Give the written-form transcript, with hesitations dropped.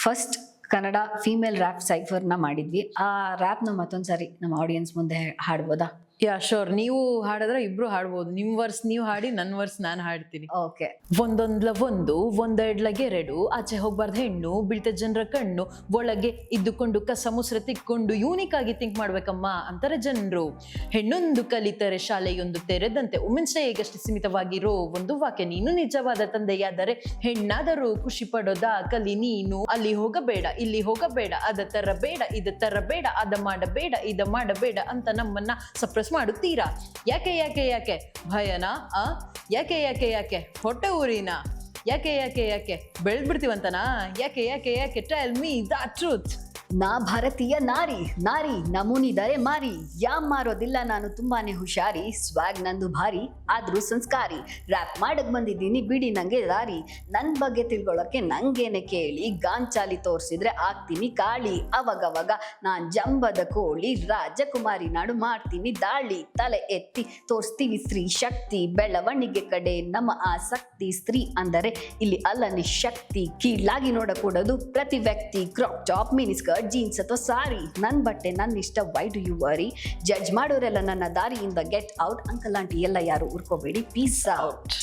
First Kannada female rap ಸೈಫರ್ನ ಮಾಡಿದ್ವಿ. ಆ ರ್ಯಾಪ್ನ ಮತ್ತೊಂದ್ಸರಿ ನಮ್ಮ ಆಡಿಯನ್ಸ್ ಮುಂದೆ ಹಾಡ್ಬೋದಾ? Yeah sure. ನೀವು ಹಾಡಿದ್ರೆ ಇಬ್ರು ಹಾಡ್ಬೋದು. ನಿಮ್ ವರ್ಸ್ ನೀವು ಹಾಡಿ, ನನ್ ವರ್ಸ್ ನಾನು ಹಾಡ್ತೀನಿ. ಓಕೆ. ಒಂದೊಂದ್ಲ ಒಂದು, ಒಂದೆರಡ್ಲಗೆ ಎರಡು, ಆಚೆ ಹೋಗ್ಬಾರ್ದು ಹೆಣ್ಣು, ಬೀಳ್ತ ಜನರ ಕಣ್ಣು, ಒಳಗೆ ಇದ್ದುಕೊಂಡು ಕಸ ಮುಸ್ರೆ ತಿಕ್ಕೊಂಡು ಯೂನಿಕ್ ಆಗಿ ಥಿಂಕ್ ಮಾಡ್ಬೇಕಮ್ಮ ಅಂತಾರೆ ಜನರು. ಹೆಣ್ಣೊಂದು ಕಲಿತರೆ ಶಾಲೆಯೊಂದು ತೆರೆದಂತೆ. ವುಮೆನ್ಸ್ ಡೇ ಈಗಷ್ಟೇ ಸೀಮಿತವಾಗಿರೋ ಒಂದು ವಾಕ್ಯ. ನೀನು ನಿಜವಾದ ತಂದೆಯಾದರೆ ಹೆಣ್ಣಾದರೂ ಖುಷಿ ಪಡೋದ ಕಲಿ ನೀನು. ಅಲ್ಲಿ ಹೋಗಬೇಡ, ಇಲ್ಲಿ ಹೋಗಬೇಡ, ಅದ ತರ ಬೇಡ, ಇದ ತರ ಬೇಡ, ಅದ ಮಾಡಬೇಡ, ಇದ ಮಾಡಬೇಡ ಅಂತ ನಮ್ಮನ್ನ ಸಪ್ರೆಸ್ ಮಾಡುತ್ತೀರಾ. ಯಾಕೆ ಯಾಕೆ ಯಾಕೆ ಭಯನಾ? ಯಾಕೆ ಯಾಕೆ ಯಾಕೆ ಹೊಟ್ಟೆ ಊರಿನ? ಯಾಕೆ ಯಾಕೆ ಯಾಕೆ ಬೆಳ್ಬಿಡ್ತೀವಂತನಾ? ಯಾಕೆ ಯಾಕೆ ಯಾಕೆ ಟೆಲ್ ಮೀ ದ ಟ್ರೂತ್. ನಾ ಭಾರತೀಯ ನಾರಿ, ನಾರಿ ನಮೂನಿದರೆ ಮಾರಿ. ಮಾರೋದಿಲ್ಲ ನಾನು ತುಂಬಾನೇ ಹುಷಾರಿ. ಸ್ವಾಗ್ ನಂದು ಭಾರಿ ಆದ್ರೂ ಸಂಸ್ಕಾರಿ. ರ್ಯಾಪ್ ಮಾಡಕ್ ಬಂದಿದ್ದೀನಿ ಬಿಡಿ ನಂಗೆ ದಾರಿ. ನನ್ ಬಗ್ಗೆ ತಿಳ್ಕೊಳಕ್ಕೆ ನಂಗೇನೆ ಕೇಳಿ. ಗಾಂಚಾಲಿ ತೋರ್ಸಿದ್ರೆ ಆಗ್ತೀನಿ ಕಾಳಿ. ಅವಾಗವಾಗ ನಾನ್ ಜಂಬದ ಕೋಳಿ. ರಾಜಕುಮಾರಿ ನಾಡು ಮಾಡ್ತೀನಿ ದಾಳಿ. ತಲೆ ಎತ್ತಿ ತೋರಿಸ್ತೀವಿ ಸ್ತ್ರೀ ಶಕ್ತಿ. ಬೆಳವಣಿಗೆ ಕಡೆ ನಮ್ಮ ಆಸಕ್ತಿ. ಸ್ತ್ರೀ ಅಂದರೆ ಇಲ್ಲಿ ಅಲ್ಲ ನಿಶಕ್ತಿ. ಕೀಳಾಗಿ ನೋಡಕೂಡದು ಪ್ರತಿ ವ್ಯಕ್ತಿ. Crop top mini skirt jeans ಅಥವಾ ಸಾರಿ. ನನ್ ಬಟ್ಟೆ ನನ್ನ ಇಷ್ಟ, why do you worry? Judge ಮಾಡೋರೆಲ್ಲ ನನ್ನ ದಾರಿಯಿಂದ ಗೆಟ್ ಔಟ್. ಅಂಕಲ್ ಆಂಟಿ ಎಲ್ಲ ಯಾರು ಉರ್ಕೋಬೇಡಿ, ಪೀಸ್ ಔಟ್.